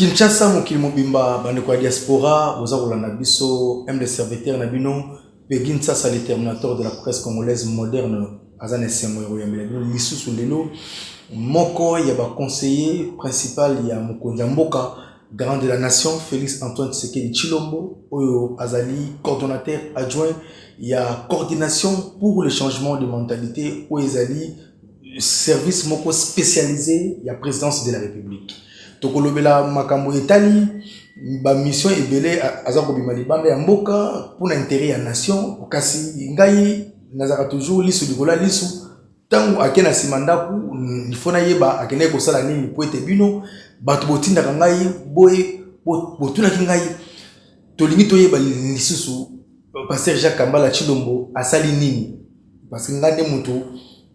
Kinshasa mokili mobimba bandeko ya diaspora boza kolanda biso M de serviteur na bino Pegin Sasa le terminateur de la presse congolaise moderne azana esengo ya melabino lisusu lelo moko ya ba conseiller principal ya mokonzi mboka grand de la nation Félix Antoine Tshisekedi Tshilombo oyo azali coordonnateur adjoint ya coordination pour le changement de mentalité oyo ezali service moko spécialisé ya présidence de la République. Tokolobela makambo etali ba mission ebele azako bima libanda ya mboka pour l'intérêt ya nation kasi ngai nazaka toujours liso dikola liso tango akena simandaku ifona yeba akene ko sala nini po ete bino bato botinda ngai boye botuna kingai tolingi toyeba lisusu pasteur Jacques Kambala Tshilombo asali nini parce que ngande mutu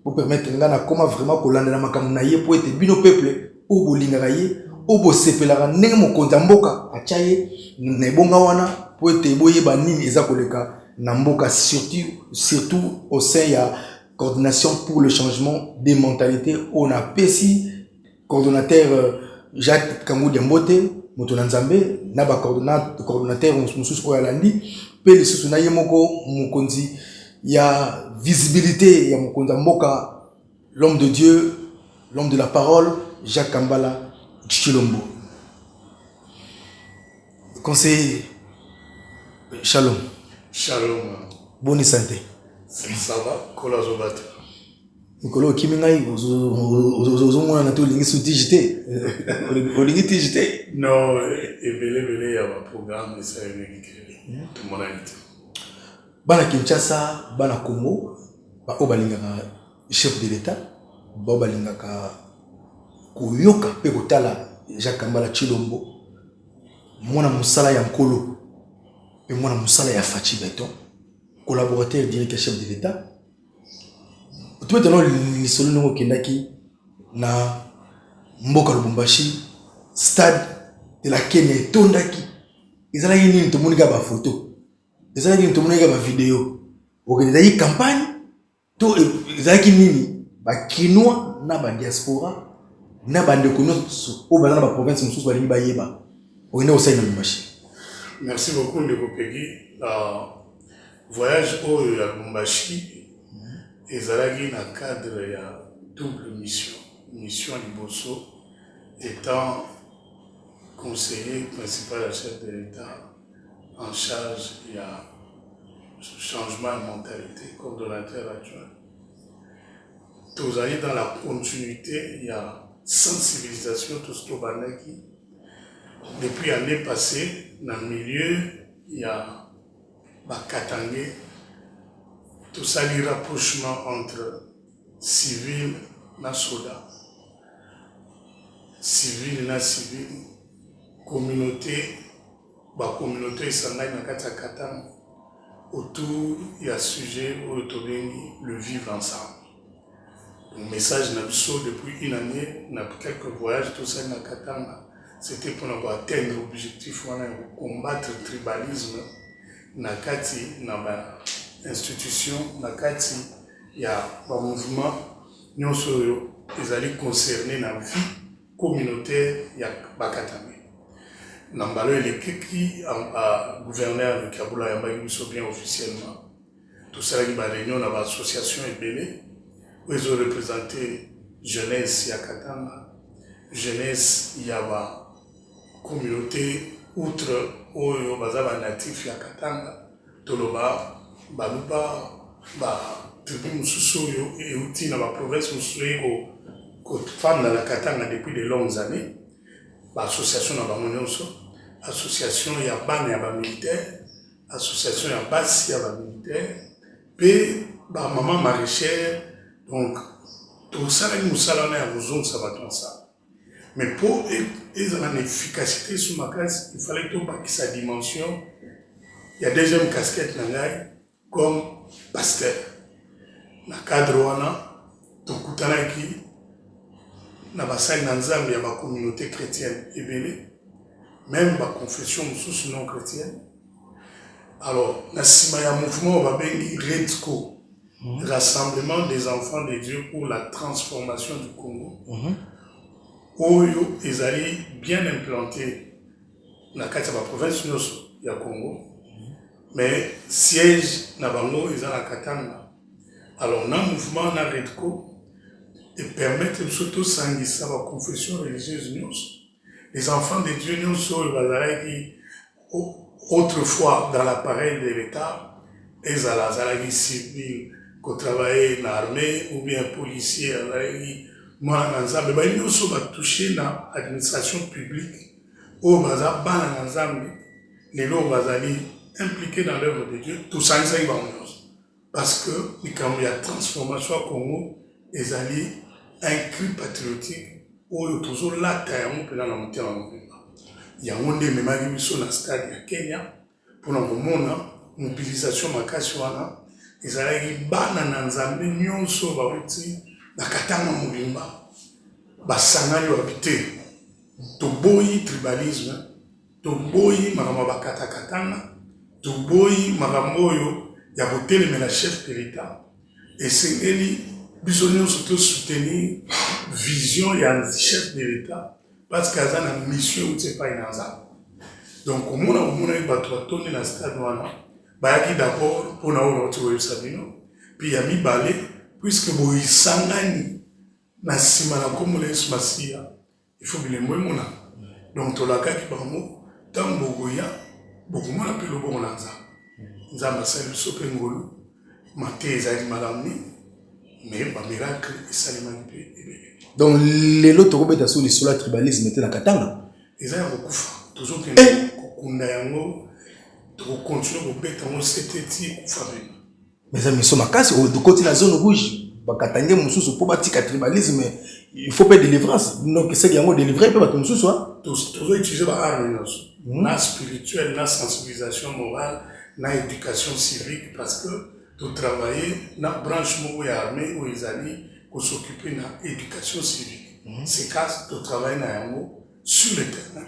pour permettre ngana comment vraiment kolanda na makambo na ye po ete bino peuple o bolinga ye obo sepelaka ndenge mokonzi mboka achaye na ebonga wana po ete boyeba nini eza koleka na mboka surtout au sein ya coordination pour le changement des mentalités on a pesi coordonnateur Jacques Kamboudia Mbote moto na nzambe na ba coordonnateur mususu oyo alandi pe lisusu na ye moko mokonzi ya visibilité ya mokonzi mboka l'homme de Dieu l'homme de la parole Jacques Kambala Tshilombo. Conseiller, shalom. Shalom. Bonne santé. Ça va, Kola Zobata. Nikolo Kimingai, ozomona na to lingi su digité. Olingi digité. Non, ebele ya ba programme ça yene tout mon invité. Bana Kinshasa, bana Congo, ba obalingaka chef de l'état, ba obalingaka koyoka pe kotala Jacques Kambala Tshilombo mwana musala ya nkolo pe mwana musala ya Fachi Beton collaborateur direct chef de l'état tu peux tenir lisolo ngo kendaki na mboka Lubumbashi stade de la Kenya etondaki ezala yini to monika ba photo ezala yini to monika ba video okenda yi campagne to ezala nini ba kinwa na ba diaspora na bande kono au bazana ba province mususu balingi bayeba oina osai na Lubumbashi. Merci beaucoup Ndeko Peggy. Voyage au Lubumbashi ezalaki na cadre ya double mission liboso étant conseiller principal à chef de l'État en charge ya changement de mentalité coordonnateur adjoint. Tous allés dans la continuité, il y a sensibilisation, tout ce qu'on a dit. Depuis l'année passée, dans le milieu, il y a Katangé, tout ça, le rapprochement entre civil et soda, civil et civil, communauté, communauté, ça n'a pas Katang, autour, il y a sujet, le vivre ensemble. Le message n'a depuis une année, on a quelques voyages, tout ça, c'était pour atteindre l'objectif, combattre le tribalisme, dans l'institution, il y a un mouvement, ils allaient concerner la vie communautaire, il y a Bakatame. Nambalo, il est qui gouverneur de Kaboula, il y a bien officiellement. Tout ça, il y a une réunion dans l'association EBL. Ils ont représenté jeunesse ya Katanga, jeunesse ya ba communauté outre oyo bazaba natif ya Katanga, toloba baluba ba tribu mususu oyo euti na ba province mususu ko fanda na Katanga depuis de longues années, ba association na ba monyoso, association ya bana ya ba militaire, association ya basi ya ba militaire, pe ba maman maraîchère. Donc, tout ça, nous allons à vous ça va dans ça. Mais pour avoir une efficacité sur ma classe, il fallait que sa dimension, il y a deuxième casquette comme pasteur. Dans le cadre, tout le na basai nanzambi ya ba communauté chrétienne ebele même ba confession mususu non chrétienne. Alors, na sima ya mouvement ba bengi Redco. Rassemblement des enfants de Dieu pour la transformation du Congo. oyo ezali bien implanté na kati ya province nyonso ya Congo, mais siège na bango eza na Katanga. Alors na mouvement na Redco et permettre surtout sangisa ba confession religieuse nyonso, les enfants de Dieu nyonso bazalaki autrefois dans l'appareil de l'État, ezalaki civil ko travailler na armée ou bien policier azalaki mwana nzambe ba nyonso ba toucher na administration publique o baza bana na nzambe lelo bazali impliqué dans l'œuvre de Dieu, tout ça c'est bon parce que il y a transformation au Congo ezali un cri patriotique oyo toujours lata yango mpena na motema mobimba yango nde ememaki biso na stade ya Kenya mpona komona mobilisation makasi wana ezalaki bana na nzambe nyonso bauti na Katanga mobimba basangani babi te toboyi tribalisme, toboyi makambo bakatakatanga, toboyi makambo oyo ya kotelemela chef de l'État esengeli biso nyonso tosoutenir vision ya chef de l'État parce que aza na mission uti epai na nzambe. Donc omona bato batondi na stade wana bayaki d'abord mpona oyo nauti koyebisa bino, puis ya mibale puisque boyisangani na nsima na kombo na Yesu Masiya il faut bilembo emona. Donc tolakaki bango ntango bokoya bokomona mpe loboko na nzambe. Nzambe asali biso mpe ngolu mate ezali malamu mais ba miracle esalemaki mpe ebele. Donc lelo tokobeta so lisolo ya tribalisme te na Katanga eza ya kokufa tozokende kokunda yango tokokontinue kobeta yango seteti ekufa bino. mais ça miso makasi okoti na zone rouge bakatange mosusu mpo batika tribalisme il faut pas délivrance donc c'est yango délivrer mpe bato mosusu tozoutilize baarme nyonso na spirituelle na sensibilisation morale na éducation civique parce que totravaille na branche moko ya armée oyo ezali s'occuper na éducation civique. C'est cas de travail na yango sur le terrain.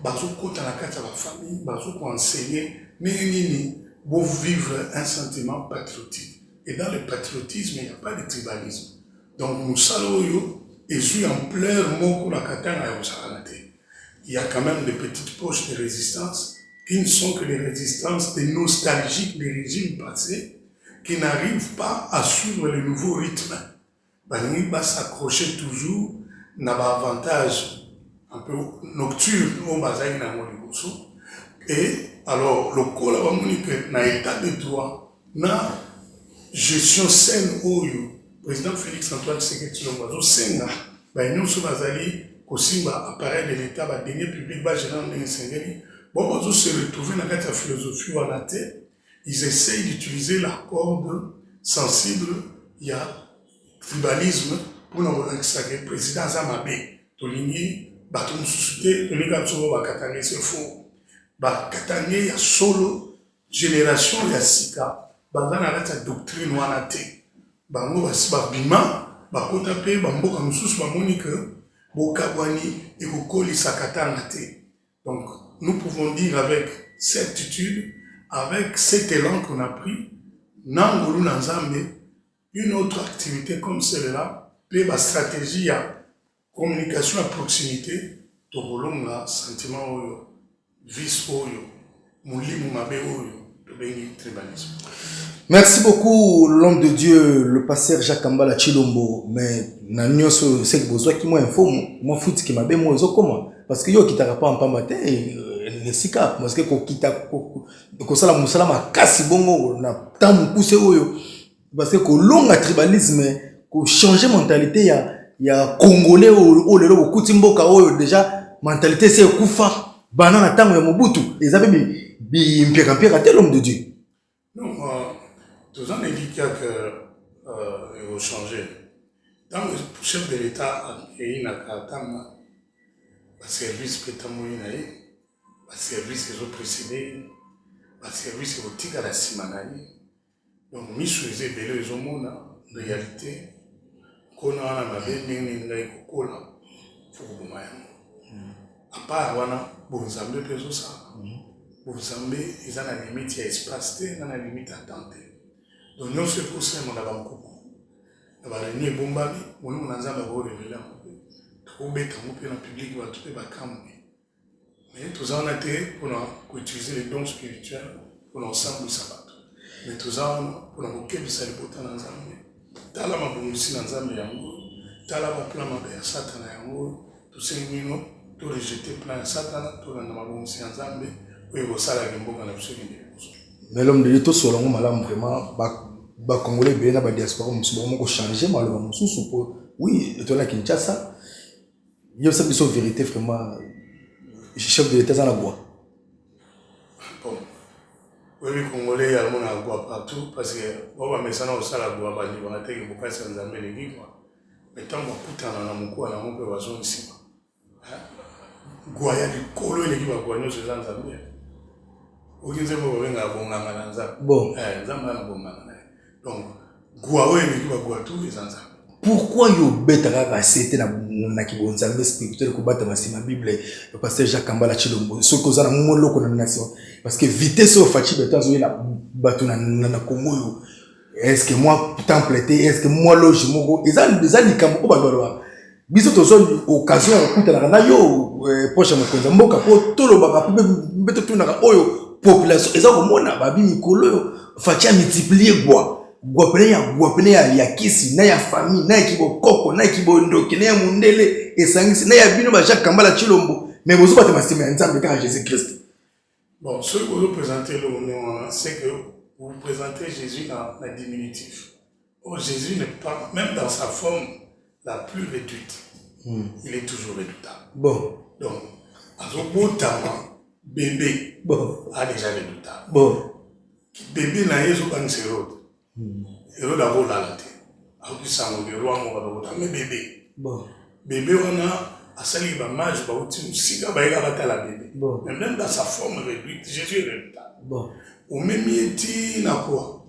Bazo kota na kati ya ba famille, bazo ko enseigner nini pour vivre un sentiment patriotique. Et dans le patriotisme, il n'y a pas de tribalisme. Donc nous saloyo et sur ampleur moko la Katanga ya Osakalate. Il y a quand même des petites poches de résistance qui ne sont que des résistances des nostalgiques des régimes passés qui n'arrivent pas à suivre le nouveau rythme. Balingi va s'accrocher toujours na avantage un peu nocturne au bazai na ngoliboso. Et alors le cola va monique na état de droit na gestion saine oyo président Félix Antoine Tshisekedi Tshilombo senga ba nyonso bazali kosimba appareil de l'état ba denier public ba gérant de Sengeli bon bazo se retrouver na kati ya philosophie wana te. Ils essayent d'utiliser la corde sensible il y a tribalisme pour nous extraire président Zamabe tolingi bato mususuté tolinga tsobo bakatanga c'est faux bakatanga ya solo génération ya sika bangana la doctrine wana te bango basi babima bakota pe bamboka mususu bamoni que bokabwani ekokolisa katanga te. Donc nous pouvons dire avec certitude, avec cet élan qu'on a pris nangolu na Nzambe une autre activité comme celle-là, puis ma stratégie à communication à proximité, to bolonga sentiment oyo, vice oyo, mulimu mabe oyo, to bengi tribalisme. Merci beaucoup l'homme de Dieu, le pasteur Jacques Kambala Tshilombo, mais na nyonso c'est que besoin qui moi info moi foot qui mabe moi zo comment parce que yo kitaka pas en pambate le sika parce que ko kita ko sala musala makasi bongo na tamu pousse oyo. Parce que kolonga tribalisme ko changer mentalité ya congolais o lelo bokuti mboka oyo déjà mentalité c'est kufa banana tango ya Mobutu et ça fait bi mpeka tel l'homme de Dieu. Non, tous en dit que il faut changer. Dans le chef de l'État et na katanga ba service pétamoyi na ye ba service qu'ils ont précédé ba service au tika la simanayi. Donc, misu eze belo ezomona réalité kona wana mabe ndenge ngai kokola fukubuma yango à part wana bonzambe mpe ezosala bonzambe eza na limite ya espace te eza na limite ya temps te. Donc nyonso ekosalema na bankuku na baréunion ebombami molimo na nzambe akorevele yango mpe au bêta, on peut dans le public, on va tout camper. Mais tout ça, on a été pour utiliser les dons spirituels pour l'ensemble du sabbat. Mais tout ça, pour nous moquer de ça, les potins dans Zambie. T'as la mabongosi dans Zambie, t'as la plan de Satan, tout ce qui nous tout rejeté plan de Satan, tout la mabongosi dans Zambie, où il va s'arrêter à Gimbo dans le sud. Mais l'homme de l'État, sur le malade, vraiment, les Congolais, bien, la diaspora, nous sommes changés, malheureusement, oui, et toi là, Kinshasa, il y a aussi une vérité, vraiment, chef de l'État, dans la bois. Bon. Oui, les Congolais, il y a un bois partout, parce que, on va mettre ça dans la bois, on va dire que beaucoup de gens ont les livres. Mais tant qu'on a dans la moukou, on peut voir ça ici. Goya du colo, l'équipe va gagner ce genre de Zambie. Aucun zéro va venir à Bonganga dans Zambie. Bon. Zambie à Bonganga. Donc, Goya, l'équipe va gagner tous les Zambie. Pourquoi yo betaka c'était na kibonza spirituel ko bata masima Bible le pasteur Jacques Kambala Chilombo ce que za na moloko na nation parce que vitesse au fachi beto zo na batu na Congo yo est-ce que moi temple est-ce que moi loge moko eza likambo ko balwa biso tozo occasion ya kutana na yo proche mokonza mboka po tolo baka beto tunaka oyo population eza ko mona babi mikolo yo fachi a multiplier guapene ya kisi na ya famille na ya kibo koko na ya kibo ndoki na ya mundele esangisi na ya bino ba Jacques Kambala Chilombo mais vous pas mastima ya nzambe car Jésus Christ. Bon, ce que vous présentez le c'est que vous présentez Jésus dans la diminutif. Oh, Jésus n'est pas, même dans sa forme la plus réduite, il est toujours redoutable. Bon. Donc, à ce beau temps, bébé a déjà redoutable. Bon. Bébé n'a pas de sérode. Et d'abord là, alors que ça me dit, mais bébé. Bon. Bébé, on a sali ba mage ba outi musika ba ila batala bébé. Bon. Mais même dans sa forme réduite, Jésus est redoutable. Bon. Au même yeti na quoi?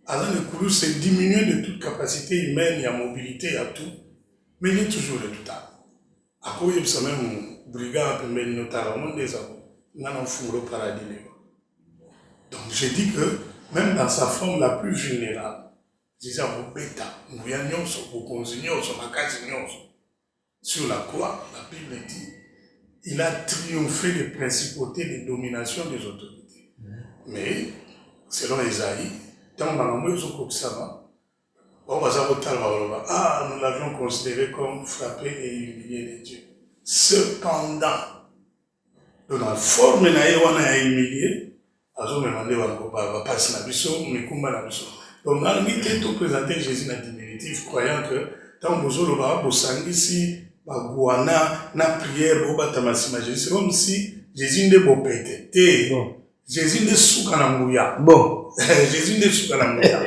Alors le courroux s'est diminué de toute capacité humaine, il y a mobilité, il y a tout. Mais il est toujours redoutable. À quoi il y a même brigand un peu mais notamment des hommes. On a un fou le paradis. Donc j'ai dit que même dans sa forme la plus vulnérable, disons mon bêta, nous voyons sur vos consignes, sur ma case, sur la croix, la Bible dit, il a triomphé des principautés, des dominations des autorités. Mais, selon Esaïe, tant dans la mesure comme ça, nous l'avions considéré comme frappé et humilié de Dieu. Cependant, dans la forme de on a humilié, alors on a demandé à passer la mission, mais comment la mission. Donc, on a tout présenté Jésus dans le diminutif, croyant que tant que vous avez ici, na prière, c'est comme si Jésus ne peut pas. Jésus ne souka na mouya. Bon. Jésus ne souka na mouya.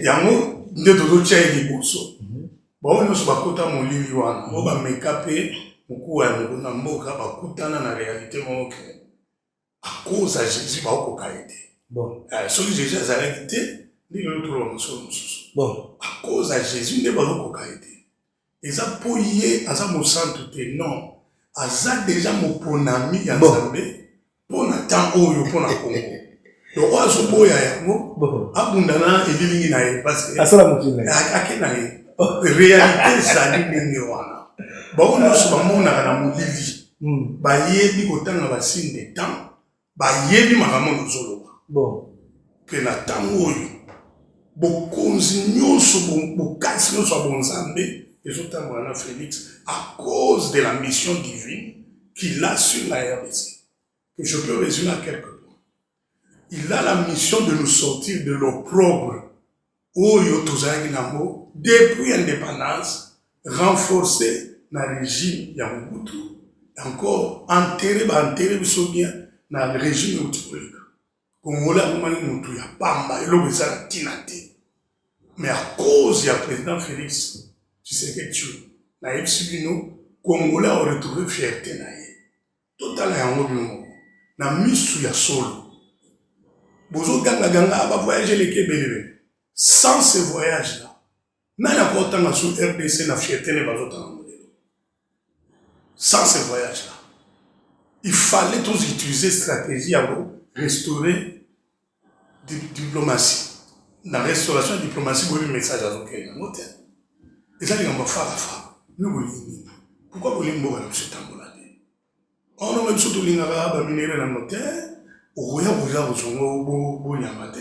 Yango nde toto tchai liboso. Bon, on se bakota mon lili wana. On va mekape muku wa na mboka bakutana na réalité moke. À cause de Jésus ba ko kaide. Bon. Celui Jésus a réalité, ni le tout le monde. Bon. À cause de Jésus ne ba ko kaide. Et ça poyé à ça mo santé non. À ça déjà mon ponami ya Nzambe. Pour temps oyo pour na Congo. Donc on se boya yango abundana edilingi na ye parce que asala mukina akena ye réalité ça ni ningi wana ba on se ba mona na mulili ba yebi kotanga ba signe de temps ba yebi makambo zoloba bon que na temps oyo bokonzi nyonso bokasi nyonso bonzambe ezotanga na Félix à cause de la mission divine qu'il a sur la RDC. Que je peux résumer à quelques points. Il a la mission de nous sortir de l'opprobre depuis l'indépendance, renforcer le régime Yamobutu, et encore enterrer bien dans le régime Yamobutu. Congolais, il y a pas mal, mais à cause du président Félix, tu sais que tu es, Congolais ont retrouvé fierté. Totalement. Na misu ya solo. Bozo ganga va voyager les Québécois. Sans ce voyage-là, n'a pas autant sur RDC na fierté ne pas autant. Sans ce voyage-là, il fallait tous utiliser stratégie pour restaurer la diplomatie. Dans la restauration de la diplomatie, vous avez un message à l'autre. Et ça, il y a un femme. Nous, pourquoi pourquoi bolingo bana biso tambola te ono même biso tolingaka baminere na notaire okoya koza kozongo bonyama te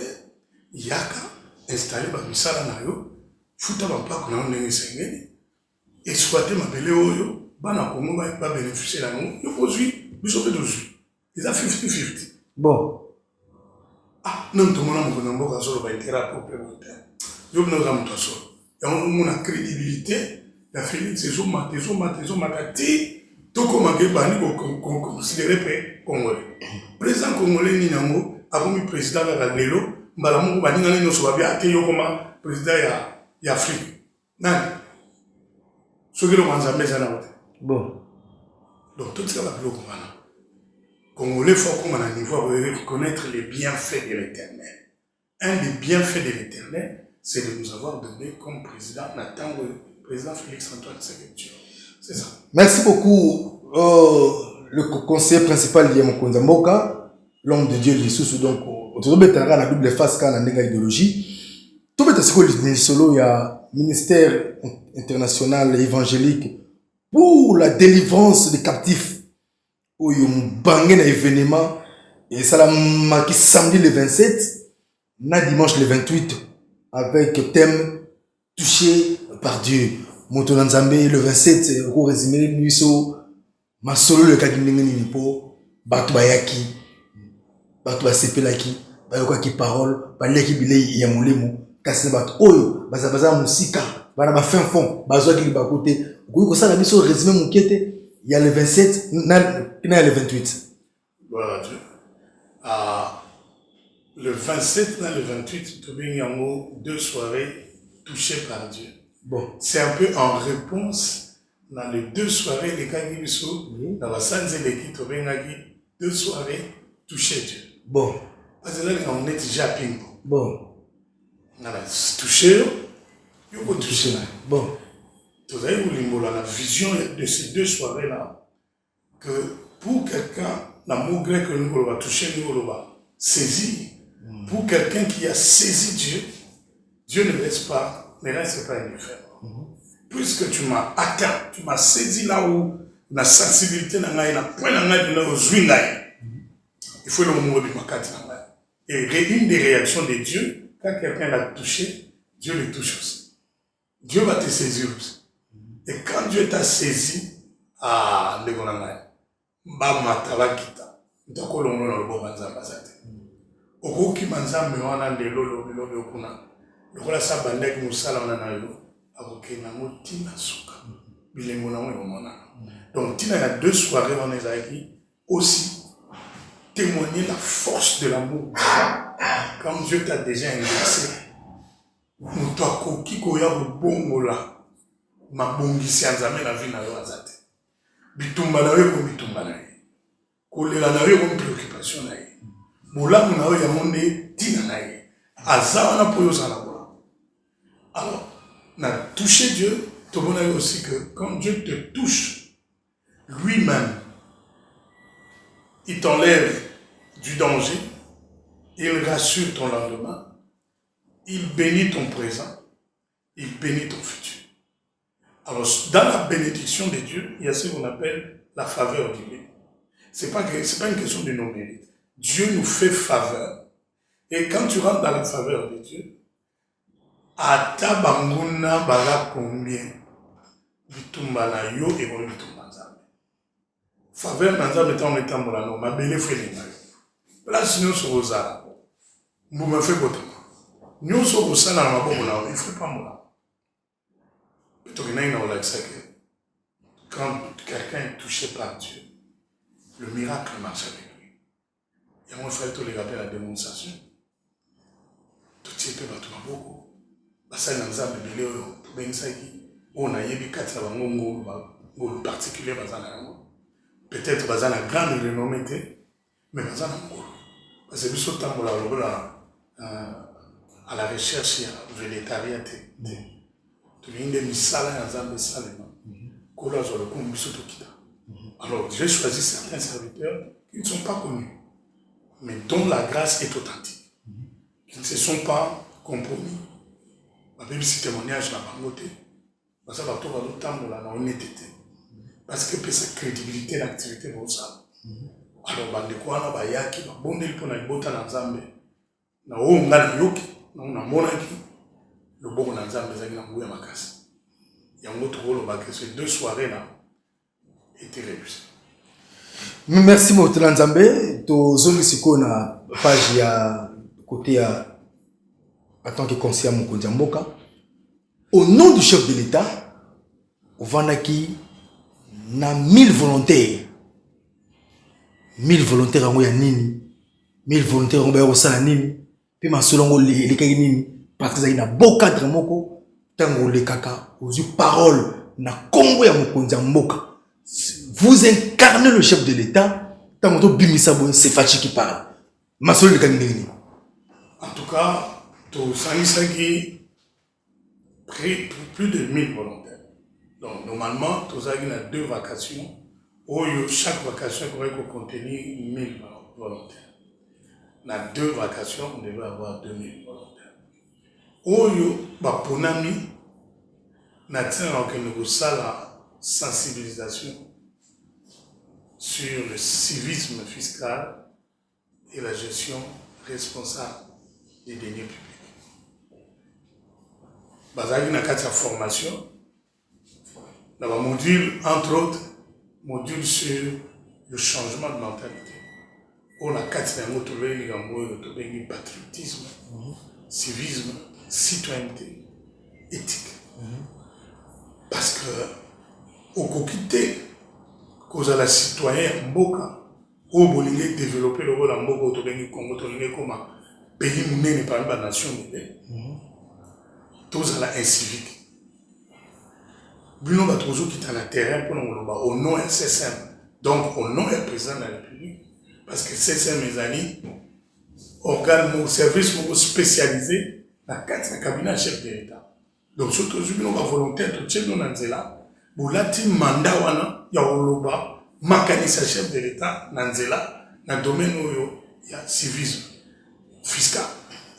yaka installe bamisala na yo futa bampako na yo ndenge esengeli exploite mabele oyo bana kongo babénéficie na yango yo kozwi biso mpe tozwi eza 50-50 bon non tomona mokonzi ya mboka azoloba intérêt apropre te yo bino oza moto asolo yango omona crédibilité ya félix ezomata ti tokomaka ebandi koconsidere mpe congolais président congolais nini yango akomi président kaka lelo mbala moko baningana nyonso babia ate yokoma président ya afrique nani soki eloko nzambe eza na te bon donc totika babiloko wana congolais faut comme à niveau de reconnaître les bienfaits de l'éternel. Un des bienfaits de l'éternel, c'est de nous avoir donné comme président Nathan, le président Félix Antoine Tshisekedi. C'est ça. Merci beaucoup. Le conseiller principal de Mokonza Mboka, l'homme de Dieu Jésus, donc, au la double face quand on a une idéologie. Tout le monde il y a ministère international évangélique pour la délivrance des captifs. Où il y a un événement et ça l'a marqué samedi le 27, na dimanche le 28 avec thème touché par Dieu. Moto Nzambe le 27 au résumé nuiso masolo le kadimenge nipo batu bayaki batu basepelaki bayoka ki parole baleki bilei ya molemo kasi batu oyo baza musika bana ba fin fond bazwa ki ba côté ko ça la biso résumé mukete. Il y a le 27, il y a le 28. Voilà, Dieu. Le 27 et le 28, il y a deux soirées touchées par Dieu. Bon. C'est un peu en réponse dans les deux soirées, les Kagibiso, dans la Sanze l'équipe, il y a deux soirées touchées Dieu. Bon. Parce que là, on est déjà ping. Bon. On a touché, il faut toucher. Bon. Vous avez la vision de ces deux soirées-là, que pour quelqu'un, l'amour grec que nous avons touché, nous avons saisi, pour quelqu'un qui a saisi Dieu, Dieu ne reste pas indifférent. Puisque tu m'as atteint, tu m'as saisi là où la sensibilité n'a pas il faut le moment de ma carte. Et une des réactions de Dieu, quand quelqu'un l'a touché, Dieu le touche aussi. Dieu va te saisir aussi. Et quand Dieu t'a saisi, donc il y a deux soirées dans les aïkis aussi témoigner la force de l'amour. Quand Dieu t'a déjà indexé, nous t'avons dit qu'il y a un bon là. Ma bongisi anzame la vie na yo azate bitumba na yo ko bitumba na ye kolela na yo ko préoccupation na ye bolamu na yo ya monde tina na ye aza na poyo za la bola. Alors na toucher Dieu to mona aussi que quand Dieu te touche lui-même il t'enlève du danger, il rassure ton lendemain, il bénit ton présent, il bénit ton futur. Alors, dans la bénédiction de Dieu, il y a ce qu'on appelle la faveur divine. C'est pas une question de nos mérites. Dieu nous fait faveur. Et quand tu rentres dans la faveur de Dieu, ata banguna bala combien bitumba na yo et bon bitumba nzambe. Faveur na nzambe ta on tambola no mabele felinga. Place nyonso ozala. Mbuma fe botama. Nyonso osala na maboko na il faut pas mola. Quand quelqu'un est touché par Dieu, le miracle marche avec lui. Et moi, il faut les rappeler la démonstration. Tout ce qui est beaucoup. Parce que on a eu quatre particulier peut-être dans la grande renommée, mais dans la parce que nous sommes à la recherche végétarienne. Alors, j'ai choisi certains serviteurs qui ne sont pas connus, mais dont la grâce est authentique, qui ne se sont pas compromis. Même si témoignage n'a pas noté, parce que la honnêteté. parce que sa crédibilité l'activité pour ça. Alors bandeko wana bayaki babondeli mpona libota na nzambe na oyo nga na yoki namonaki loboko na nzambe ezalaki na nguya makasi yango tokolobaka ces 2 soirées là étaient réussies. Merci Motela Nzambe. Tozongi siko na page ya côté ya en tant que conseiller Mokonzi Mboka. Au nom du chef de l'État, Ovanaki na 1000 volontaires. 1000 volontaires en nini. 1000 volontaires en Bayosala nini. Puis ma selon les nini. Parce que na beau cadre moko. Tango le kaka. Aux paroles na Congo ya Mokonzi Mboka. Vous incarnez le chef de l'État. Tango Bimisabo, c'est Fachi qui parle. Ma seule le nini. En tout cas, tout ça qui plus de 1000 volontaires. Donc, normalement, tout ça qui a 2 vacations, où chaque vacation pourrait contenir 1000 volontaires. Dans 2 vacations, on devait avoir 2000 volontaires. Où Baponami, n'a la sensibilisation sur le civisme fiscal et la gestion responsable des deniers publics. Bazali na kati ya formation, dans un module, entre autres, module sur le changement de mentalité. On a kati ya moto bengi gambo to bengi patriotisme, civisme, citoyenneté, éthique. Parce que au kokité cause à la citoyen mboka au bolingue développer le rôle en mboka to bengi Congo to bengi comme pays munene parmi la nation mine. Tous à la incivique. Bruno Batrozo qui est à la terrain pour nous au nom SSM. Donc au nom du président de la République. Parce que SSM est un organe, service spécialisé dans le cabinet chef de l'État. Donc surtout nous avons volontaire de chef de Nanzela. Pour l'ati mandat wana ya oloba mécanicien chef de l'État Nanzela dans le domaine où il y a civisme fiscal.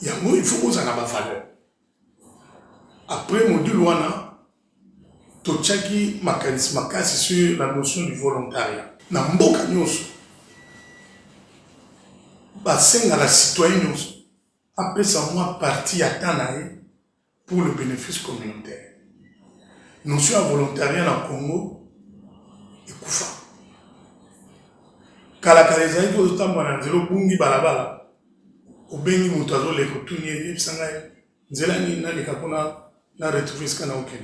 Il faut que vous en ayez valeur. Après module wana, tochaki mécanisme makasi sur la notion du volontariat. Na mboka nyonso, basenga la citoyen nyonso, apesa mwa partie ya tanae pour le bénéfice communautaire. Notion ya volontariat na Congo ekufa. Kala ezali kozotambola na nzela bungi balabala. Obengi moto azoleka otuni ebisanga nzela nini naleka mpona na retrouver ce qu'on a aucun.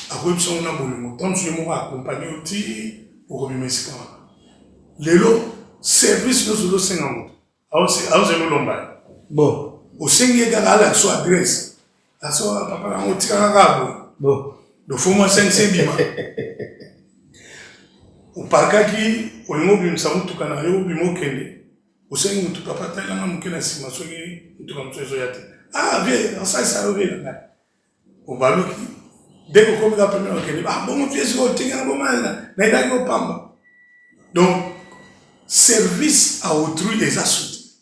Après, on a boulot. Tant que je m'ai accompagné aussi pour remettre les lots, service de ce dossier. Alors, nous l'omba. Bon. Au Sénégal, il y a la sua adresse. La sua, papa, on tire un rabo. Bon. Donc, faut moi 5 bima. Au parc qui, au niveau du Msamou, tout canario, bimo kende. Au Sénégal, tout papa, t'as la main qui n'a si ma soeur, tout comme ça, ah, viens, ça revient là. Au Balouki, dès que vous avez appelé, ah bon, on fait ce qu'on tient, on va donc, service à autrui les a soutenus.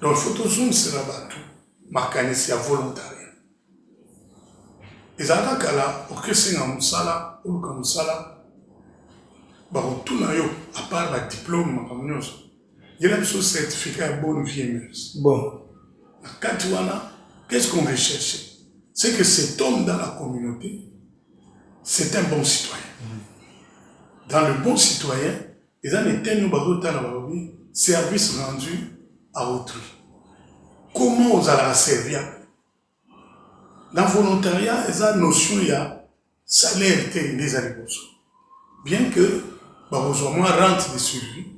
Donc, il faut toujours se rabattre, marquer à volontariat. Et ça, là, au c'est un moussala, ou comme moussala, tout n'a à part le diplôme, il y a un certificat de bonne vie et mœurs. Bon. Quand tu as, qu'est-ce qu'on veut chercher? C'est que cet homme dans la communauté, c'est un bon citoyen. Dans le bon citoyen, ils ont été service rendu à autrui. Comment vous allez servir? Dans le volontariat, ils ont une notion, il y a salaire des agriculteurs. Bien que, vous avez moins rente de survie,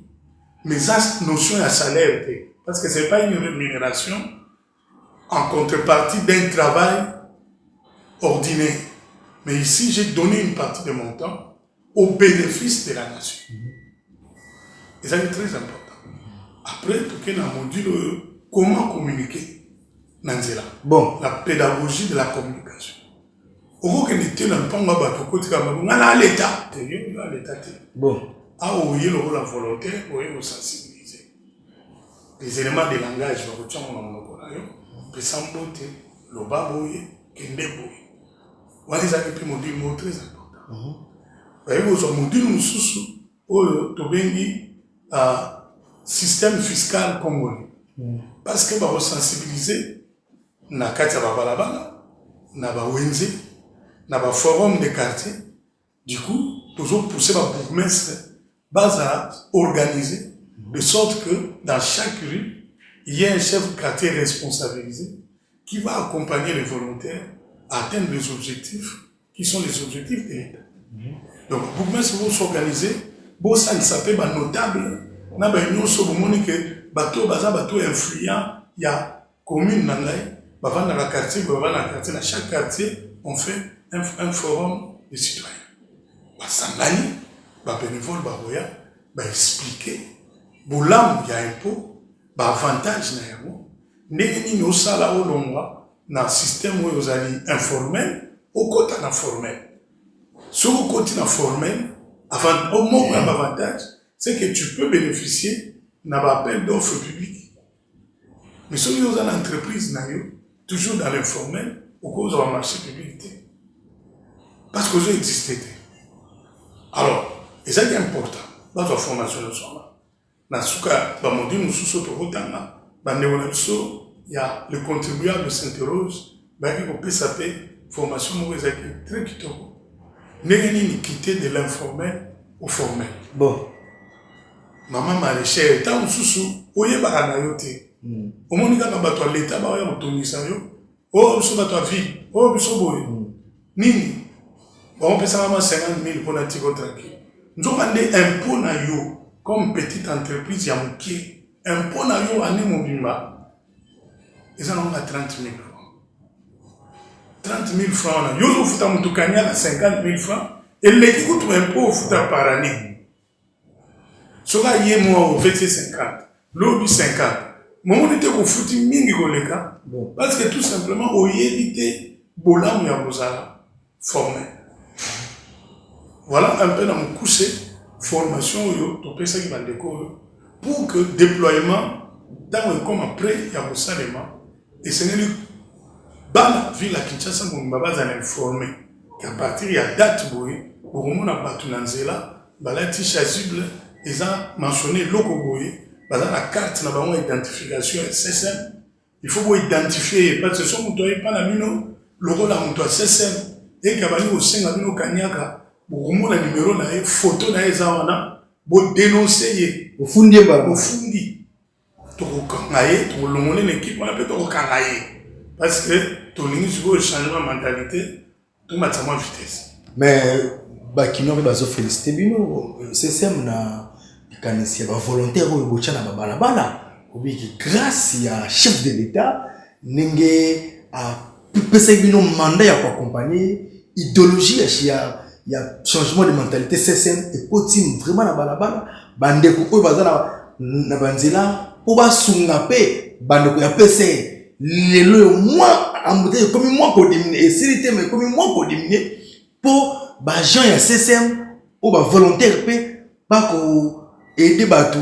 mais ça, notion, il y a salaire. Parce que ce n'est pas une rémunération en contrepartie d'un travail ordinaire. Mais ici, j'ai donné une partie de mon temps au bénéfice de la nation. Et ça est très important. Après, tout le module comment communiquer Nanzela. Bon. La pédagogie de la communication. Au que n'était là, pas moi, l'État. Bon. Ah, oui, le rôle volontaire, vous sensibiliser. Les éléments de langage, vous retiens mon Pesambote, le baboye, kende boye. Voilà les agriculteurs module très important. bayebozwa module mosusu oyo tobengi système fiscal congolais parce que bakosensibiliser na kati ya babalabala na bawenze na baforum de quartier. Du coup tozopousser babourgmestre baza organiser de sorte que dans chaque rue il y ait un chef de quartier responsabilisé qui va accompagner les volontaires à atteindre les objectifs qui sont les objectifs de l'État. Donc, les bourgmestres vont s'organiser, bon, ça ne s'appelle pas notable, na ba union so bomoni que bateau baza bateau influent, il y a commune nangai, bavanda dans la quartier, dans chaque quartier, on fait un forum de citoyens. Basangani, ba bénévole baroya, ba expliquer, bolam ya impôt, ba avantage na yamo, ndenge ni osala olongwa na système où vous allez informel, au côté informel. Sur le côté formel, au moins un avantage, c'est que tu peux bénéficier d'un appel d'offres publiques. Mais si vous avez une entreprise, toujours dans l'informel, au cause d'un marché public. Parce que vous existez. Alors, et ça qui est important, dans la formation de soi, dans ce cas, il y a le contribuable s'interroge, il peut s'appeler formation très kitoko. N'est quitter de l'informel au formel. Bon. Maman maraîchère, tant sous oye baranayote. Au moins il y a un l'État ba oya motonisa yo. Oh biso bato vie. Oh biso boy. Nini. Bon on peut ça maman 50 000 pour la tiko tranquille. Nous avons des impôts na yo comme petite entreprise ya moké. Impôts na yo ane mobimba. Ils en ont à 30 000 francs. 30 000 francs, il y a 50 000 francs, et les coûts impôts par année. Cela y est, moi, au 50, l'autre 50. Moi, on était au footing mingi goleka, parce que tout simplement, au yébité, bolam ya bozala, formé. Voilà un peu dans mon couché, formation, to pesa qui va découvrir, pour que déploiement, dans le comme après, il y a salema, et c'est une bana ville à Kinshasa ngomba bazana informé qu'à partir de la date boye pour mona batu nanzela balati chasuble ils ont mentionné loko boye bazana la carte na bango identification SSM il faut identifier parce que son moto pas na mino loko la moto SSM et kabali au senga mino kanyaka pour mona numéro na photo na ezawana bo dénoncer au fundi ba au fundi to kangaye to lomone l'équipe on appelle to kangaye. Parce que ton changement de mentalité, tout m'a tellement vitesse. Mais, Bakino, il va se féliciter. C'est ça, il y a volontaire qui est balabala. Grâce à chef de l'État, il y a un mandat pour accompagner idéologie, il y a changement de mentalité. C'est et continue vraiment la balabala. Bande ko bazana na banzela pour basungape bande ko ya PC. Le moi comme moi pour diminuer et s'il était mais comme moi pour diminuer pour ba gens ya CCM ou ba volontaire pe ba ko aider batou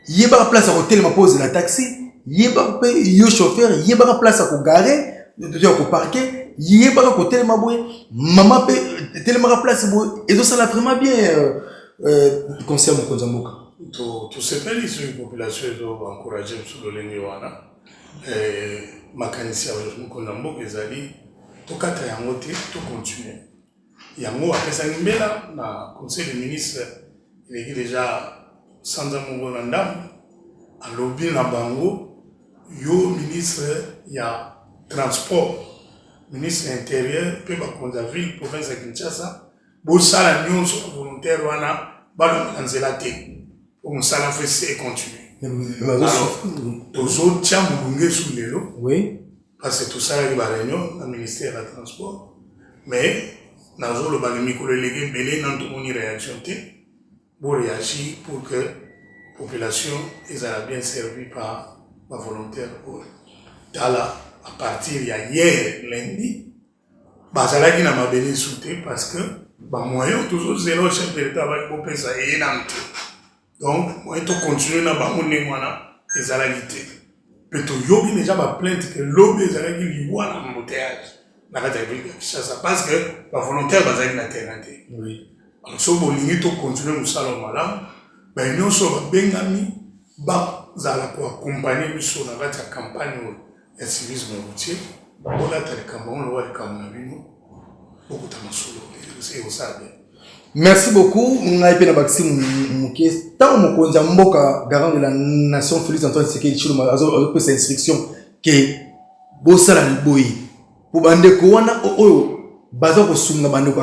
yeba place à hôtel ma pose la taxi yeba pe yo chauffeur yeba place à ko garer de ko parquer yeba ko tellement boy maman pe tellement place boy et ça l'a vraiment bien conseil mon Konzamboka tout ces pays sur une population doit encourager sur le lengiwana makanisi ya Konzamboka ezali tokata yango te to continuer yango apesaki mbela na conseil des ministres eleki déjà sanza mongo na ndambo alobi na bango yo ministre ya transport ministre intérieur pe bakonza ville province ya Kinshasa bosala nyonso volontaire wana bana na nzela te po mosala fese continue. Alors, toujours tiens Moulungue sous l'élo. Oui. Parce que tout ça est la réunion dans le ministère du Transport. Mais, dans le bas de micro-légué, belé dans tout le monde réaction pour réagir pour que la population soit bien servie par la volontaire. Là, à partir d'hier, lundi, bazala qui n'a pas béni souté parce que moyen toujours zéro chef de l'État va couper ça et donc moi to continuer na ba monne mwana ezalalité peut-être yobi déjà ba plainte que lobby ezalaki liwa na embouteillage na kata ville Kinshasa parce que ba volontaire bazali na terrain. Oui. alors so bolingi to continuer mosala malamu nyonso babengami bazala koaccompagne biso na kati ya campagne ya civisme routier bolata likambo ngo lowa likambo na bino bokuta masolo osala bien. Merci beaucoup. Ngai pe na bakisi muke tant mokonza mboka garant de la nation Félix Antoine Tshisekedi Tshilombo azo pesa instruction que bosala liboyi po bandeko wana oyo baza kosunga bandeko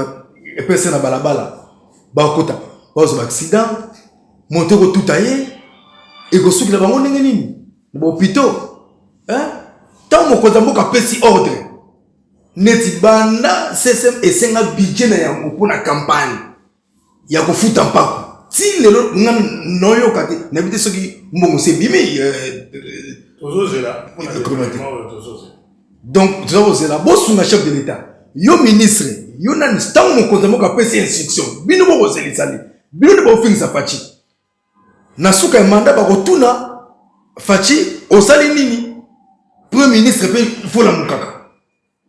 epesa na balabala bakota bazo accident moto ko tutaye et ko sukila bango ndenge nini na hôpital tant mokonza mboka pesi ordre neti banda CSM esenga budget na yango pona campagne ya kofuta mpako si lelo noyo kati na bité soki mbongo se bimi tozozela donc tozozela bosunga chef de l'état yo ministre yo na stango mokonza mboka pesi instruction bino boko zelisali bino ne bofingisa Faci na suka ya mandat bakotuna Faci osali nini premier ministre pe fola mukaka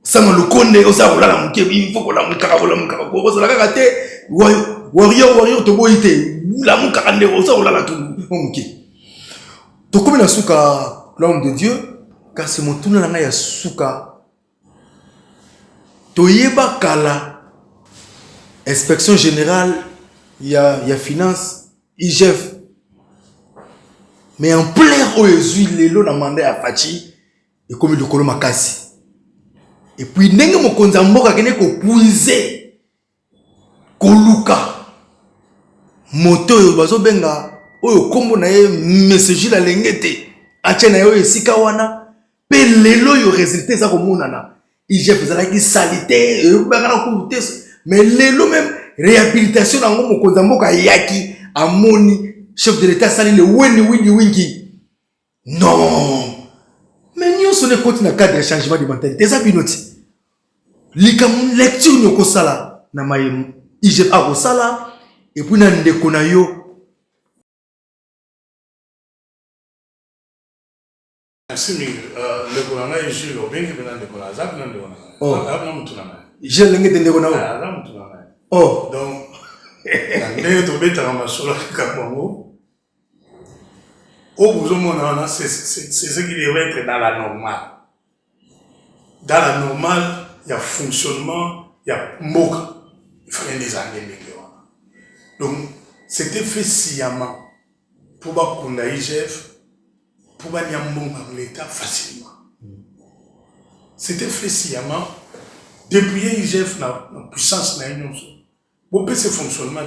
sama lukonde osa kolala muke il faut kola mukaka ko osa kaka te warrior to boite la mukaka nde osa kolala tu muke to comme na suka l'homme de Dieu car c'est mon tuna na ya suka to yeba kala inspection générale ya finance IGF mais en plein oezui lelo na mandat ya Faci et comme le kolo makasi et puis ndenge mokonza mboka kene ko puiser koluka moto yo bazo benga oyo kombo na ye message la lengete acha na yo esika wana pe lelo yo résultat ça komonana IGF za la salité banga na kuté mais lelo même réhabilitation na ngo mokonza mboka yaki amoni chef de l'état sali le wingi non mais nous sommes dans le cadre de changement de mentalité ça binoti likam lecture nyoko sala na mai IGF a sala et puis na ndeko na yo merci le kolanga ici lo bengi bena ndeko na zap na ndeko na zap na mutuna na je lengete ndeko na na mutuna na donc ndenge to beta na masolo ka bongo au bout c'est ce qui devrait être dans la normale. Dans la normale, il y a fonctionnement, il y a moka. Il fallait des années. Donc, c'était fait sciemment pour qu'on ait IGF, pour qu'on ait un bon par l'État facilement. C'était fait sciemment depuis IGF la puissance de l'Union. Pour que ce fonctionnement,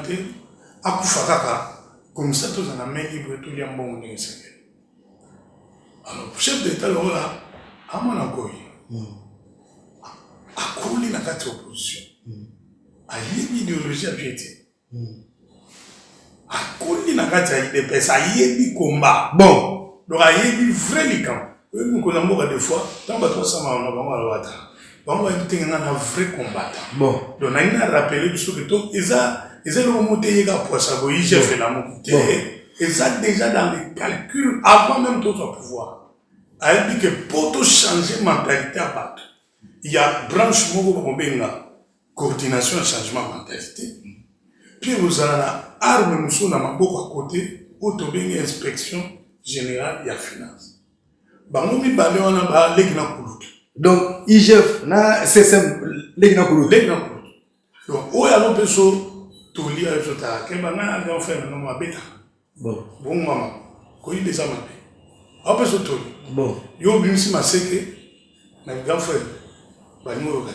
à Koufakaka, comme ça, tous en Amérique, tout le monde est alors, le chef d'État, là, à mon accord, à couler la carte opposition, à l'idéologie à piété, à couler la carte à l'IDPS, à y combat. Bon, donc à y vrai les camps. Nous connaissons des fois, tant que ça, on a un vrai combattant. Bon, donc on a rappelé que tout, ils ont monté pour savoir, ils ont fait la montée. Et ça, déjà dans les calculs, avant même tout son pouvoir, elle dit que pour tout changer mentalité à battre, il y a branche coordination et changement de mentalité. Puis vous avez la arme, nous sommes à côté, pour tomber inspection générale et la finance. Donc, IGF, na CSM, l'Egna Koulout. Donc, où est-ce que tout lire avec ce tas? Quel banana on fait maintenant à bêta? Bon, maman, quoi il des amis? Après ce tour, bon, yo bien si ma séque, na grand frère, bah nous regardons.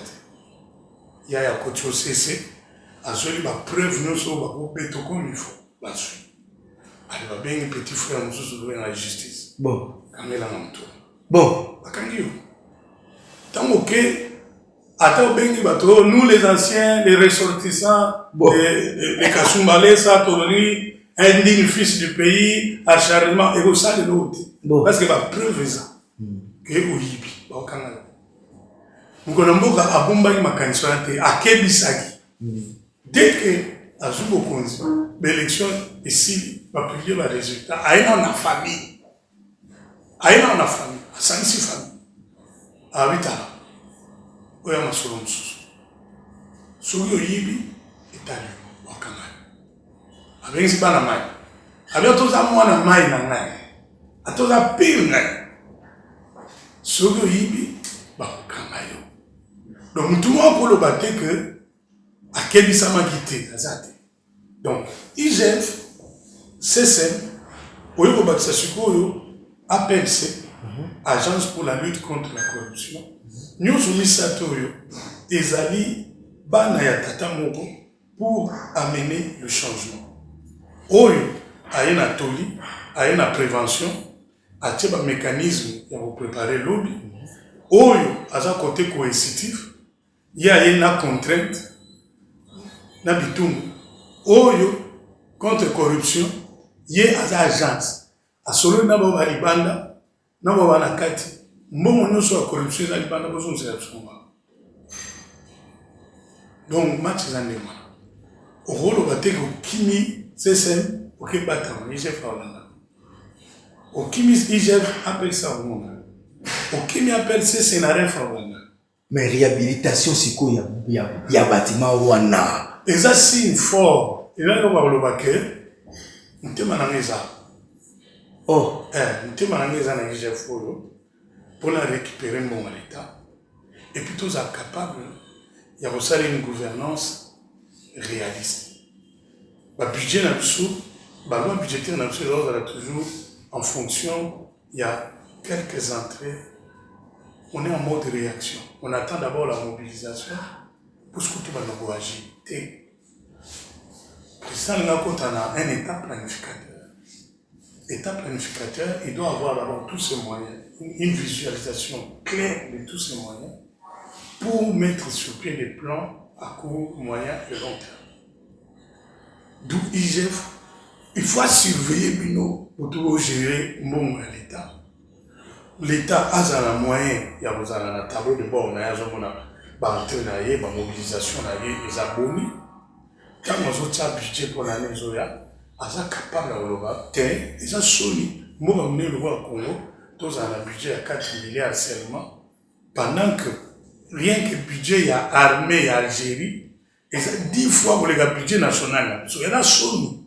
Il y a un côté au CC, à celui ma preuve nous sommes au béton comme il faut là-dessus. Elle va bien un petit frère nous sommes dans la justice. Bon, quand elle a un tour. Bon, à quand il tant ok, attends bien bateau, nous les anciens, les ressortissants, les Kasumbalais, ça tourne. Un digne fils du pays, acharnement, et au sein de l'autre. Parce que ma preuve est ça. Que au Yibi, au Canada. Nous connaissons à Bombaï Makanisante, à Kebisagi. Dès que, à Zubokonzi, l'élection ici, va publier le résultat, à une en famille. À une en famille, à 5-6 familles. À 8 ans. Où est ma solon sous? Sous le Yibi, est allé. Avec ce pas la maille. Avec tous à moi la maille na ngai. À tous à pire ngai. Ce que yibi ba kamayo. Donc tout le monde pour le battre que à quel bisa m'a quitté azate. Donc IGF CSM oyo ba tsasuko APLC Agence pour la lutte contre la corruption. Nous sommes sato yo ezali bana ya tata moko pour amener le changement. Oyo aye na toli, aye na prévention, atie ba mécanisme ya préparer lobby. Oyo aza côté coercitif, ya aye na contrainte na bitumbu. Oyo contre corruption, ye aza agence. Asolo na ba libanda, na ba na kati. Mbongo nyonso ya corruption za libanda bozo nzela tsonga. Donc match za ndema. Rôle bateko kimi CSM ok battant IGF Orlando. Au kimi IGF appelle ça au monde. Au kimi appelle ce scénario Orlando. Mais réhabilitation c'est quoi ya bâtiment wana. Et ça signe fort. Et là on va le baquer. On te manangeza. Oh, on te manangeza na IGF pour la récupérer mon état. Et puis tous sont capables il y a aussi une gouvernance réaliste. Le budget la loi budgétaire toujours en fonction, il y a quelques entrées, on est en mode réaction. On attend d'abord la mobilisation pour ce que tout va nous agir. Ça, on a un état planificateur. État planificateur, il doit avoir d'abord tous ces moyens, une visualisation claire de tous ces moyens pour mettre sur pied des plans à court, moyen et long terme. D'où IGF, il faut surveiller Bino pour tout gérer l'État. L'État a un moyen, il y a un tableau de bord, il y a une mobilisation, les abonnés. Quand on a un budget pour l'année, on est capable de ils sont solides. Moi, je vais le voir au Congo, tous ont un budget à 4 milliards seulement, pendant que rien que le budget, il y a armée, il y a Algérie, et c'est 10 fois pour le budget national. Il y en a solides.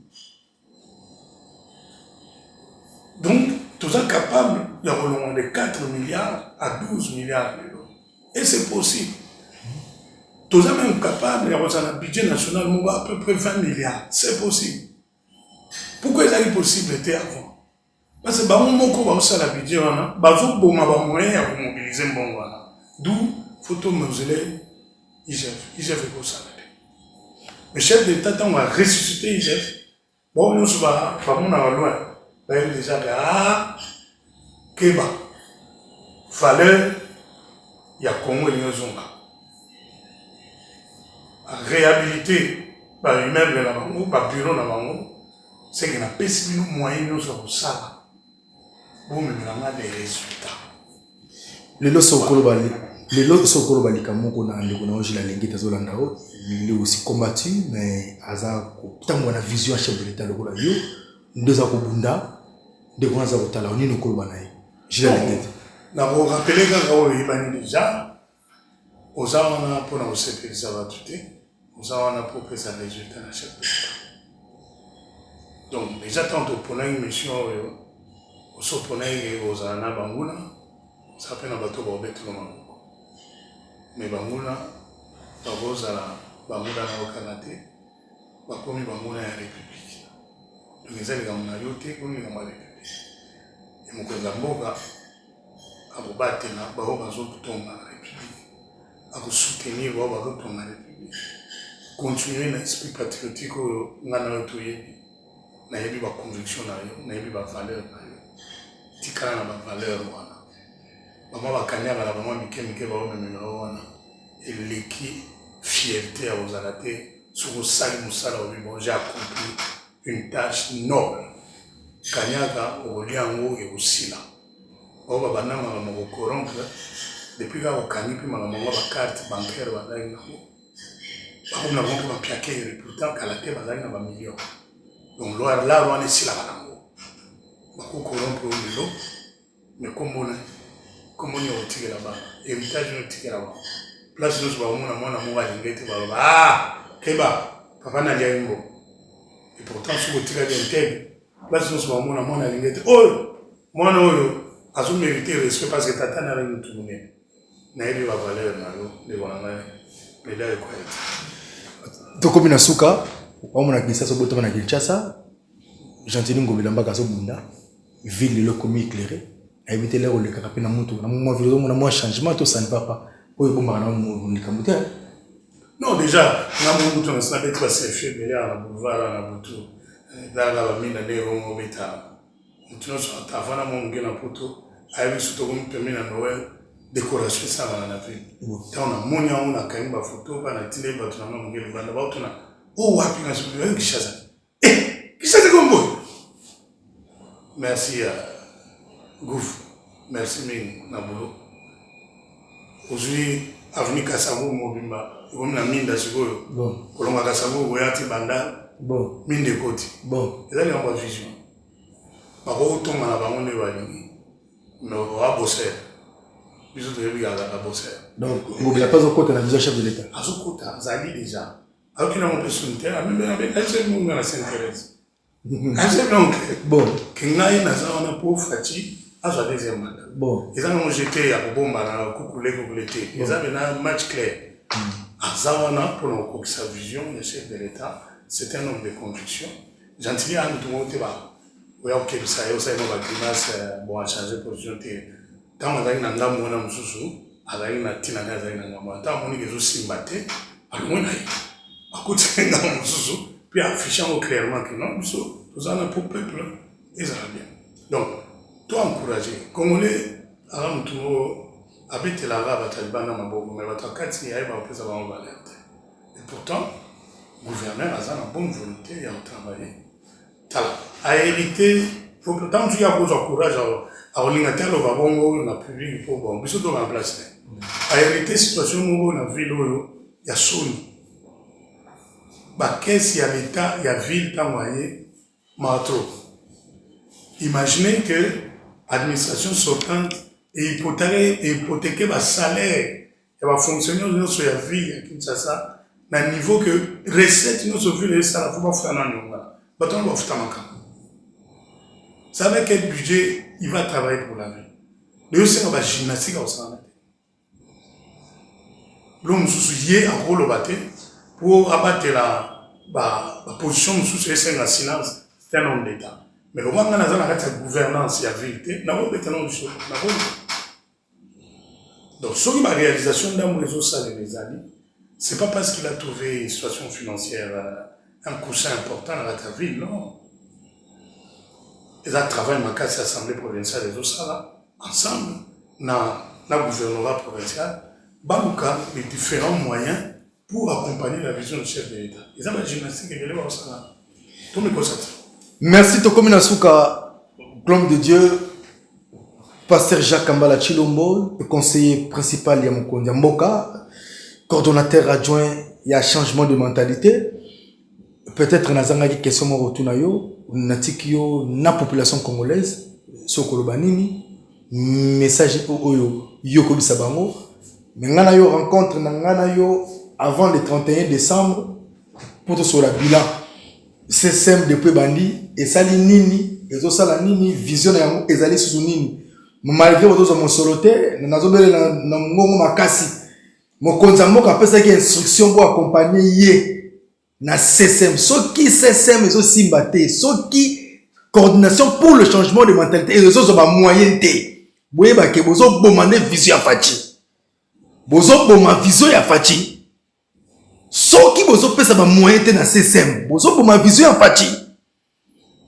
Donc, tous sont capables de rouler de 4 milliards à 12 milliards d'euros. Et c'est possible. Tous sont même capables de rouler un budget national à peu près 20 milliards. C'est possible. Pourquoi c'est possible avant? Parce que si on a un budget, on a moyen de mobiliser un bon. D'où il faut mesurer IGF. IGF est pour ça. Le chef d'État a ressuscité IGF. Bon, nous sommes loin. Ben déjà Keba fallait il y a Congo et Nyozonga réhabiliter par immeuble na bango par bureau na bango c'est que na pesi bino moyen nyonso ya kosala bomemela des résultats lelo sokolo balika moko na ndeko na ojila lengi tazolanda o il est aussi combattu mais aza kotambo na vision chef de l'État lokola yo ndoza kobunda de grands avocats on est nos colbanaï j'ai la tête na vous rappeler quand on est déjà aux avons pour nous sécuriser ça va tout aux avons pour présenter les résultats à chaque donc déjà tant pour une mission au soponai aux ana banguna ça peut na bateau ba beto no mais banguna ba bozala banguna na okanate ba komi banguna ya république donc les gens na yote komi na mali et mon cousin Mboga a battu na bao bazotonga la république a soutenir bao bazotonga la république continuer na esprit patriotique oyo ngana yoto yebi na yebi ba conviction na yo na yebi ba valeur na yo tikala na ba valeur wana mama bakanyaka na mama mikemike bao memela wana eleki fierté à ozala te sur osali mosala obi bon j'ai accompli une tâche noble kanyaka oliango et osila o baba na mama ko corrompre depuis ka okani pe mama ba carte bancaire bazali nango ba na bonko ba piaké et pourtant kala te bazali na ba millions donc là on est sila banango ba ko corrompre au lelo mais comme on est au tigre là-bas héritage no tigre là-bas place nous ba mona mona mo ba lingete ba Keba papa n'a rien eu. Et pourtant, si vous tirez l'intègre, là, si nous sommes mon alingette, oh, moi, non, à son mérité respect parce que tata n'a rien eu tout le monde. N'a eu la valeur, de voilà, mais là, quoi. Tokomi na suka, on a glissé sur boto na Kinshasa, Gentili Ngobelamba kaso bunda, ville le commis éclairé, a évité l'air le carapé na moto, na moi ville on a moins changement, tout ça ne va pas. Pour bon marana on est non déjà, na moto on s'est pas fait mais là na boulevard na moto, là la mine na on beta. Nous sommes avant na mon na poto, a vu surtout comme permis na Noël. Décoration ça va na ville. Tant on a monia on a quand même photo pas na télé ba tuna ngeli banda ba tuna. Oh wapi na sio kishaza. Kishaza kombo. Merci à Gouf. Merci Ming na boulot. Aujourd'hui avenue Kasabo Mobimba, comme la mine da sikoyo. Bon. Kolonga Kasabo boyati banda. Bon. Mine de côté. Bon. Et là il y a une vision. Ba ko tonga na bango ne bali. No wa bosser. Donc, vous n'avez pas encore la vision chef de l'État. À ce côté, ça dit déjà. Alors qu'il a mon personne, même avec elle, c'est le monde qui s'intéresse. C'est donc, bon, qu'il y a une pour Fati, à sa deuxième mandat. Bon, ils ont jeté à Bobomba, coucoulé, coucoulé. Ils avaient un match clair. À Zawana, pour nous sa vision, le chef de l'État, c'est un homme de conviction. Gentilly, à nous tout le monde, oui, ok, ça y est, ça y est, on va grimace, bon, à changer de position. Quand on a une andam on a mususu, ala une tina na za ina ngamba. Tant on est aussi mbaté, alors on a à côté d'un mususu, puis affichant clairement que non, nous avons pour peuple israélien. Donc, toi encourager, Congolais, alors nous habiter là-bas, Taliban, mais votre quartier, il y a pas plus avant valeur. Et pourtant, le gouverneur a une bonne volonté et a travaillé. A hérité, tant que tu as courage. Alors, on a été on a publié pour bon, mais surtout en place. A hérité situation où on a vu il y a Sony. Bah, qu'est-ce qu'il y a l'État, il y a ville, t'as moyen, trop. Imaginez que l'administration sortante est hypothéquée le salaire, il va fonctionner sur la ville, Kinshasa, à un niveau que recette notre ville, ça ne va pas faire un an. Bâton va faire un camp. Ça avec quel budget il va travailler pour la vie. Le aussi on va gymnastique au sein. L'homme sous-souillé en gros le battre pour abattre la position sous un silence, c'est un homme d'État. Mais le moment où on a la gouvernance et la vérité, n'a pas été non chose. Donc sur la réalisation d'un réseau ça les amis, c'est pas parce qu'il a trouvé une situation financière un coussin important dans la ville, non. Ils ont travaillé dans l'Assemblée provinciale des Ossala, ensemble, dans le gouvernorat provincial, Balouka, les différents moyens pour accompagner la vision du chef de l'État. Ils ont la gymnastique et les Ossala. Tout le monde. Merci, Tokomi Nasuka, l'homme de Dieu, pasteur Jacques Kambala Chilombo, le conseiller principal Yamukondia Mboka, coordonnateur adjoint, il y a changement de mentalité. Peut-être nazanga ki question mo retourna yo natikio na population congolaise sokolobanini message oyo yoko bisabango mais ngana yo rencontre na ngana yo avant le 31 décembre pour sur la bilan CSM depuis bandi et sali nini ezo sala nini vision ya ezali sous nini malgré ozo mo solote nazobele na ngongo makasi mo konza moko apesa ki instruction pour accompagner ye na CSM, ce qui CSM est aussi batté, ce qui coordination pour le changement de mentalité et les autres moyens Vous voyez que vous avez demandé vision à Fati. Vous avez demandé vision à Fati. Ce qui vous avez fait ça moyen na CSM. Vous avez demandé vision à Fati.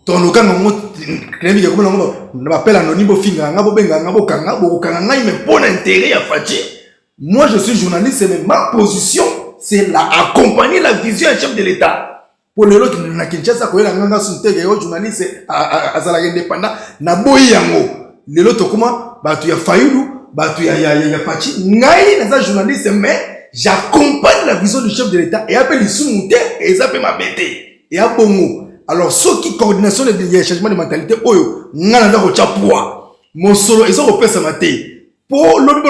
Dans le cas on appelle anonyme finga ngabo benga ngabo kanga bo kanga mais pour l'intérêt à Fati. Moi je suis journaliste mais ma position c'est accompagner la vision du chef de l'État. Pour le lot qui n'a Kinshasa, quand il a un journaliste à Zala indépendant, n'a boyi yango. Le lot comment, bah tu as Fayoulou, bah tu as Pachi, n'aïe n'a journaliste, mais j'accompagne la vision du chef de l'État et appelle les sous-montés et ils appellent ma bête. Et à Bongo. Alors ceux qui coordination des changements de mentalité, oyo, n'a pas de poids. Mon solo, ils ont repéré sa maté. Pour l'autre,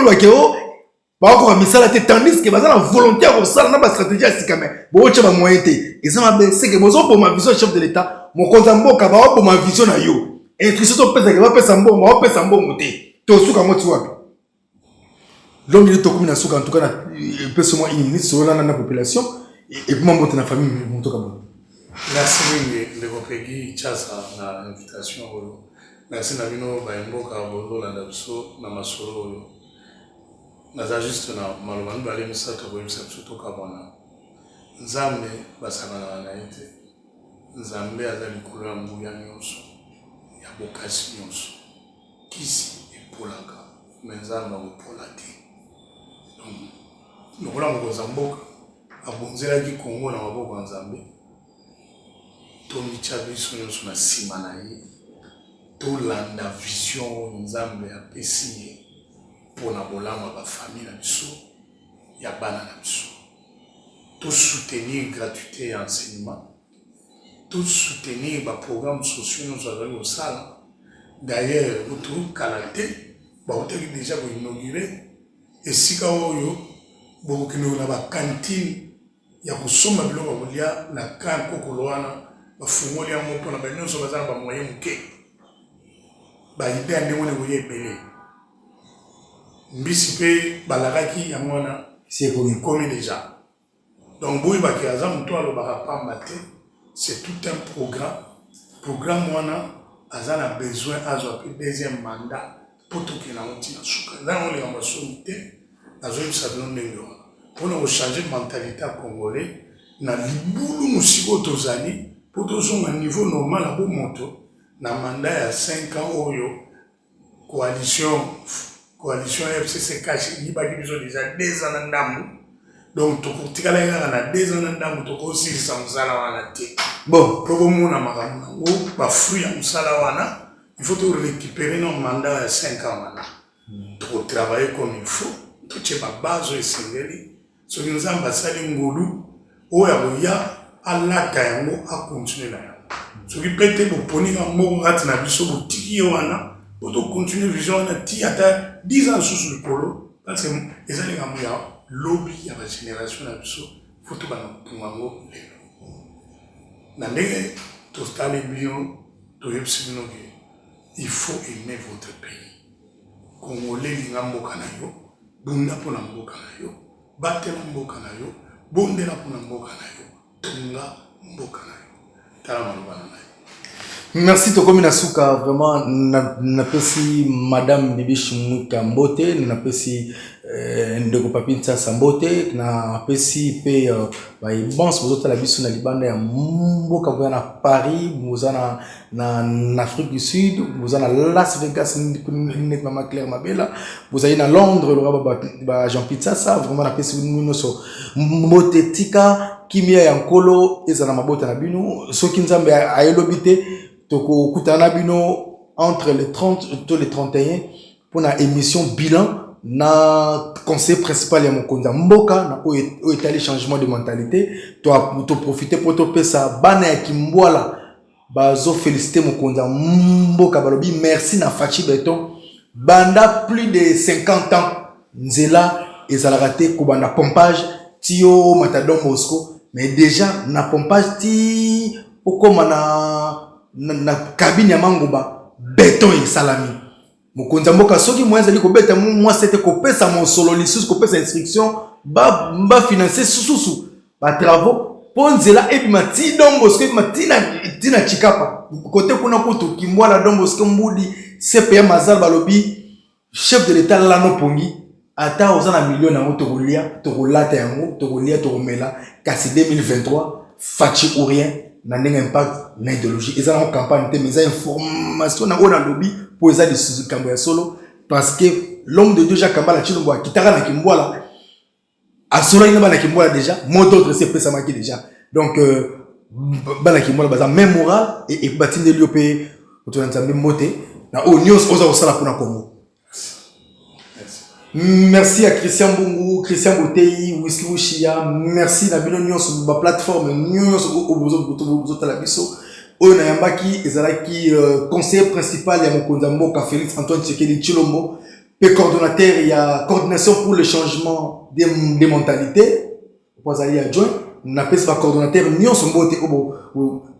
Ba misala te tandis que baza la volonté à ça na ba stratégie à sikame. Bo tcha ba moyen te. Et ça m'a ben c'est que bozo pour ma vision chef de l'état, mon konza mboka ba pour ma vision na yo. Instruction to pesa que ba pesa mbongo, ba pesa mbongo te. To suka moti wapi. L'homme il est en suka en tout cas na pesa moi une minute sur la population et pour monter na famille mon to ka. Merci mingi de kopeki chasa na invitation oyo. Merci na bino ba mboka bozo la biso na masolo oyo. Naza juste na malobani bale misato koyebisa biso tokabwana nzambe basangana na ye te. Nzambe aza likolo ya nguya nyonso ya bokasi nyonso kisi epolaka me nzambe akopola te. Donc lokola mokonzi ya mboka abonzelaki kongo na maboko ya nzambe tomitya biso nyonso na nsima na ye tolanda vision oyo nzambe apesi ye mpona bolama bafamille na biso ya bana na biso. To soutenir gratuité ya enseignement, to soutenir baprogramme sociaux nyonso azali kosala. D'ailleurs otokala te baotaki déjà koinaugure esika oyo bokokende na bakantine ya kosomba biloko ya kolia na kan kokolo wana bafungoli yango mpona banyonso baza na bamoyen moke baide ya ndenge wana koya ebele mbisi mpe balakaki yango wana ekomi déjà. Donc boyi baki aza moto alobaka pamba te, c'est tout un programme wana aza na besoin azwa pe deuxième mandat po tokenda ngo ntina suka eza yango likambo asomi te azoyebisa bino ndenge wana mpona kochange mentalité ya congolais na libulu mosika oyo tozali po tozonga niveau normal ya bomoto na mandat ya 5 ans oyo coalition FCC cache yibaki biso déjà 2 ans na ndambu. Donc tokotikala kaka na 2 ans na ndambu tokosilisa mosala wana te. Bon tokomona makambo nango bafruit ya mosala wana il faut to récupérer nos mandats ya 5 ans wana tokotravailler comme il faut totie babase oyo esengeli soki nzambe asali ngolu oyo akoya alaka yango akontinue na yango soki mpe te boponika moko kati na biso botiki ye wana botokontinue vision wana ti ata 10 ans susu likolo parce que ezali likambo ya lobby ya bagénération na biso fo tobana kopunga yango lelo na ndenge totali bino toyebisi bino ke il faut aimer votre pays. Congolais linga mboka na yo bunda mpona mboka na yo batela mboka na yo bondela mpona mboka na yo tonga mboka na yo tala maloba na yo. Merci Tokomi Nasuka, vraiment napesi Madame Bibish Mukambote, napesi Ndeko Papinta Sambote, napesi pe baibans bozota la biso na libanda ya mboka boya na Paris, bozana na Afrique du Sud, bozana Las Vegas net Mama Claire Mabela, bozali na Londres le ba Jean Pitsasa, vraiment napesi nuno so motetika kimia ya nkolo ezana mabota na bino, soki nzambe ayelobite toko kutana bino entre les 30 et les 31 pour la émission bilan na conseil principal ya mokonza mboka na o étaler changement de mentalité to profiter pour to pesa bana ya kimbwala bazo féliciter mokonza mboka balobi merci na Fachi Beton banda plus de 50 ans nzela ezalaka te ko banda pompage tio matadon Moscou mais déjà na pompage ti okoma na cabine ya mangoba beton et salami mokonza mboka soki mwenza liko beta moi c'était ko pesa mon solo lisusu ko pesa instruction ba financer sususu ba travaux ponzela ebima ti dombosko ebima tina chikapa côté kuna kutu kimbwala dombosko mbudi CPA mazal balobi chef de l'état lano pongi ata ozana million na otokolia tokolata yango tokolia tokomela kasi 2023 Fachi ou rien na ndenge impact na idéologie ezala en campagne te mais information na ona lobby pour ezali sous kambo ya solo parce que l'homme de Dieu Jacques Kambala Chilombo kitaka na kimbwala asura ina bana kimbwala déjà mot d'autre c'est pesa maki déjà donc bana kimbwala baza même moral et batinde liopé otonanzambe moté na onions oza osala pour na Congo. Merci à Christian Bungu, Christian Botei, Whisky Wushia, merci na bino nyonso sur ma plateforme nyonso obozo la biso. Ona yambaki ezalaki conseiller principal ya mokonza mboka Félix Antoine Tshisekedi Tshilombo Puis coordonnateur, il y a coordination pour le changement des mentalités. Vous allez adjoint. On appelle ça coordonnateur. Nous sommes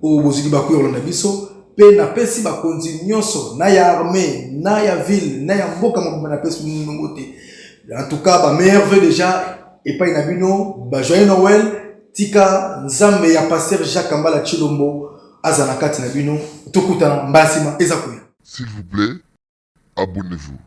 au Bozili Bakou Yolanda Biso. Puis on appelle ça bakonzi nyonso. Na ya armée, na ya ville, na ya mboka mo on appelle ça nouveauté. En tout cas, meilleur vœu déjà. Et pas inabino. Joyeux Noël. Tika Nzambe ya pasteur Jacques Kambala Chilombo. Azanakati nabino. Tokutana mbasima ezakuya. S'il vous plaît, abonnez-vous.